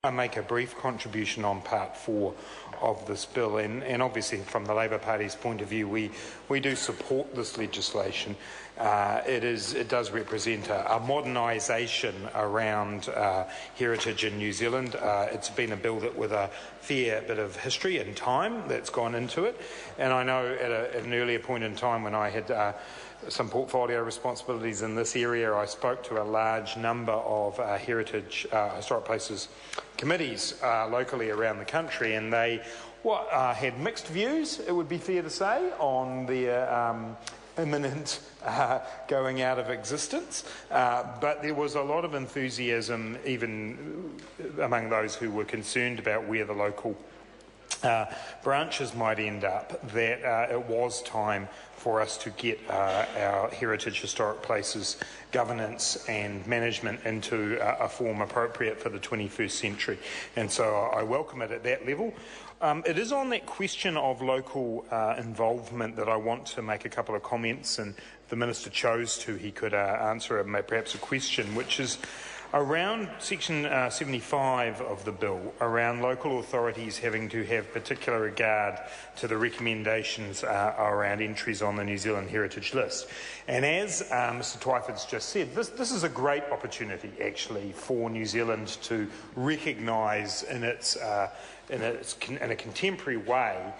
I make a brief contribution on part 4 of this bill, and obviously from the Labour Party's point of view, we do support this legislation. It does represent a modernisation around heritage in New Zealand. It's been a bill that with a fair bit of history and time that's gone into it, and I know at an earlier point in time when I had some portfolio responsibilities in this area, I spoke to a large number of heritage historic places committees locally around the country, and they had mixed views, it would be fair to say, on their imminent going out of existence, but there was a lot of enthusiasm even among those who were concerned about where the local branches might end up, that it was time for us to get our heritage historic places governance and management into a form appropriate for the 21st century. And so I welcome it at that level. It is on that question of local involvement that I want to make a couple of comments, and if the Minister chose to, he could answer perhaps a question, which is around section 75 of the bill, around local authorities having to have particular regard to the recommendations around entries on the New Zealand Heritage List. And as Mr Twyford's just said, this is a great opportunity actually for New Zealand to recognise in a contemporary way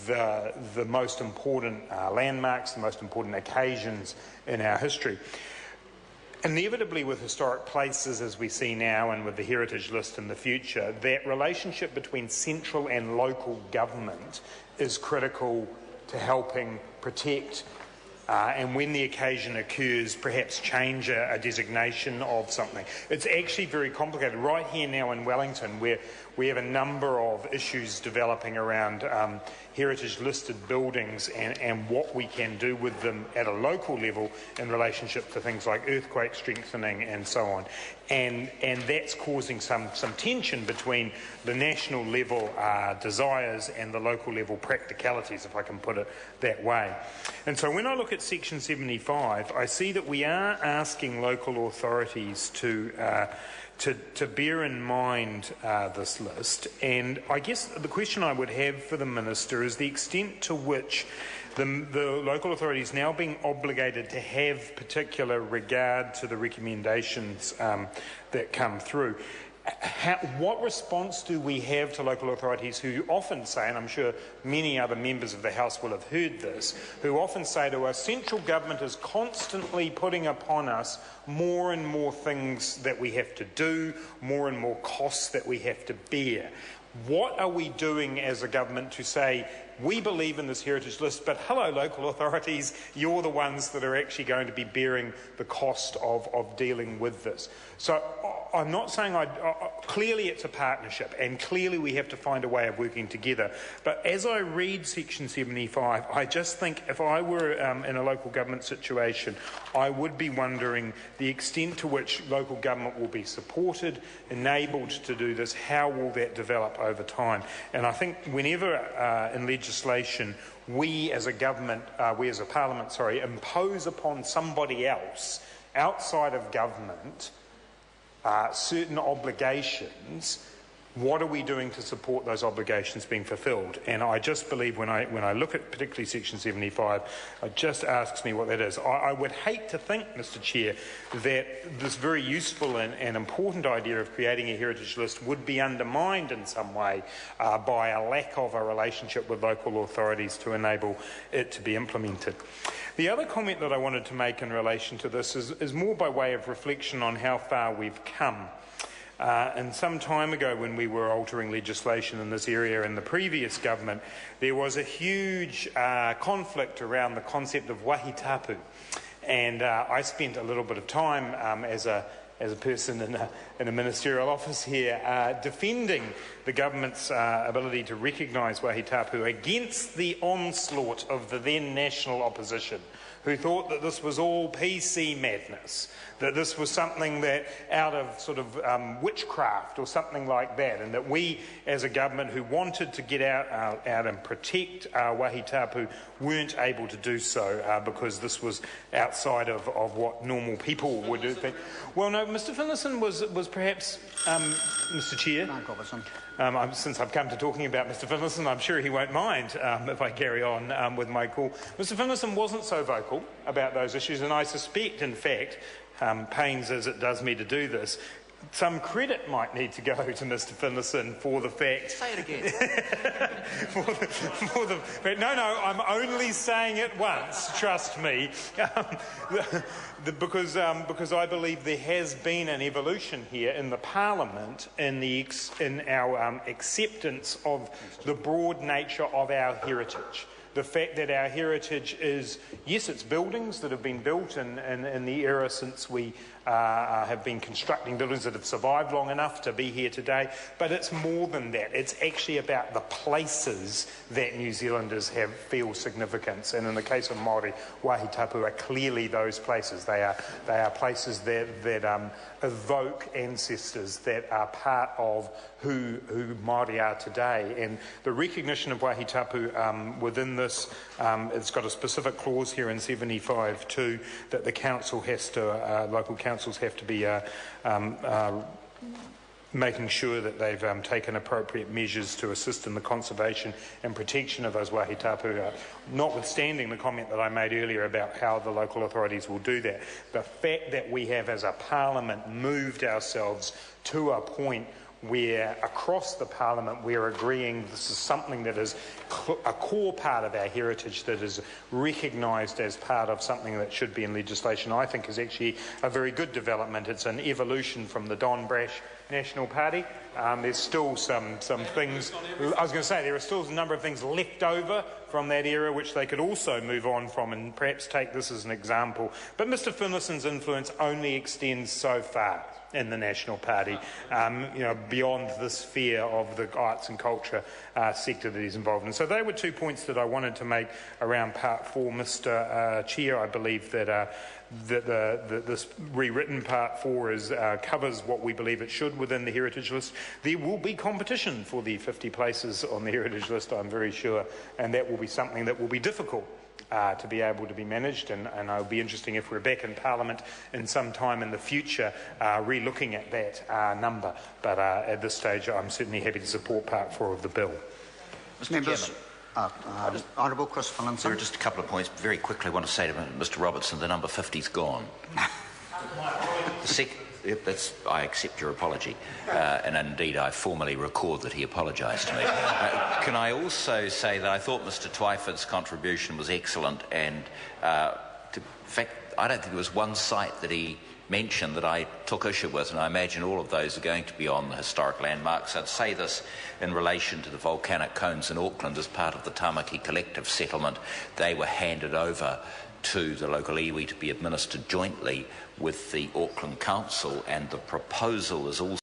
the most important landmarks, the most important occasions in our history. Inevitably, with historic places as we see now and with the heritage list in the future, that relationship between central and local government is critical to helping protect and when the occasion occurs, perhaps change a designation of something. It's actually very complicated. Right here now in Wellington, where we have a number of issues developing around heritage listed buildings and what we can do with them at a local level in relationship to things like earthquake strengthening and so on. And that's causing some tension between the national level desires and the local level practicalities, if I can put it that way. And so when I look at section 75, I see that we are asking local authorities to bear in mind this list, and I guess the question I would have for the Minister is the extent to which the local authority is now being obligated to have particular regard to the recommendations that come through. What response do we have to local authorities who often say, and I'm sure many other members of the House will have heard this, who often say to us, central government is constantly putting upon us more and more things that we have to do, more and more costs that we have to bear. What are we doing as a government to say, we believe in this heritage list, but hello local authorities, you're the ones that are actually going to be bearing the cost of dealing with this. So I'm not saying clearly it's a partnership and clearly we have to find a way of working together, but as I read section 75, I just think if I were in a local government situation, I would be wondering the extent to which local government will be supported, enabled to do this, how will that develop over time. And I think whenever in legislation we as a government, we as a parliament, impose upon somebody else outside of government certain obligations, what are we doing to support those obligations being fulfilled? And I just believe when I look at particularly section 75, it just asks me what that is. I would hate to think, Mr Chair, that this very useful and important idea of creating a heritage list would be undermined in some way by a lack of a relationship with local authorities to enable it to be implemented. The other comment that I wanted to make in relation to this is more by way of reflection on how far we've come. And some time ago when we were altering legislation in this area in the previous government, there was a huge conflict around the concept of wahi tapu. And I spent a little bit of time as a person in a ministerial office here defending the government's ability to recognise wahi tapu against the onslaught of the then national opposition, who thought that this was all PC madness, that this was something that out of sort of witchcraft or something like that, and that we as a government who wanted to get out and protect wahi tapu weren't able to do so because this was outside of what normal people would do. Well, no, Mr Finlayson was perhaps Mr. Chair. Mark Robertson. Since I've come to talking about Mr. Finlayson, I'm sure he won't mind if I carry on with my call. Mr. Finlayson wasn't so vocal about those issues, and I suspect, in fact, pains as it does me to do this, some credit might need to go to Mr. Finlayson for the fact... Say it again. No, I'm only saying it once, trust me, because I believe there has been an evolution here in the Parliament in our acceptance of the broad nature of our heritage. The fact that our heritage is, yes, it's buildings that have been built in the era since we have been constructing buildings that have survived long enough to be here today, but it's more than that. It's actually about the places that New Zealanders feel significance, and in the case of Māori, Wāhi Tapu are clearly those places. They are places that evoke ancestors that are part of who Māori are today, and the recognition of Wāhi Tapu within this, it's got a specific clause here in 75.2 that the council has to, local councils have to be making sure that they've taken appropriate measures to assist in the conservation and protection of those Wāhi Tapu, notwithstanding the comment that I made earlier about how the local authorities will do that. The fact that we have as a parliament moved ourselves to a point where across the Parliament we're agreeing this is something that is a core part of our heritage that is recognised as part of something that should be in legislation, I think is actually a very good development. It's an evolution from the Don Brash National Party. There's still some things, I was going to say, there are still a number of things left over from that era which they could also move on from and perhaps take this as an example. But Mr. Finlayson's influence only extends so far in the National Party, beyond the sphere of the arts and culture sector that he's involved in. So they were 2 points that I wanted to make around Part 4, Mr. Chair. I believe that this rewritten Part 4 covers what we believe it should within the Heritage List. There will be competition for the 50 places on the Heritage List, I'm very sure, and that will be something that will be difficult to be able to be managed, and it'll be interesting if we're back in Parliament in some time in the future re-looking at that number. But at this stage I'm certainly happy to support Part 4 of the bill. Mr. Members, Honourable Chris Finlayson. There are just a couple of points. Very quickly I want to say to Mr. Robertson, the number 50's gone. I accept your apology, and indeed I formally record that he apologised to me. Can I also say that I thought Mr. Twyford's contribution was excellent, and in fact I don't think there was one site that he mentioned that I took issue with, and I imagine all of those are going to be on the historic landmarks. I'd say this in relation to the volcanic cones in Auckland as part of the Tamaki collective settlement. They were handed over to the local iwi to be administered jointly with the Auckland Council, and the proposal is also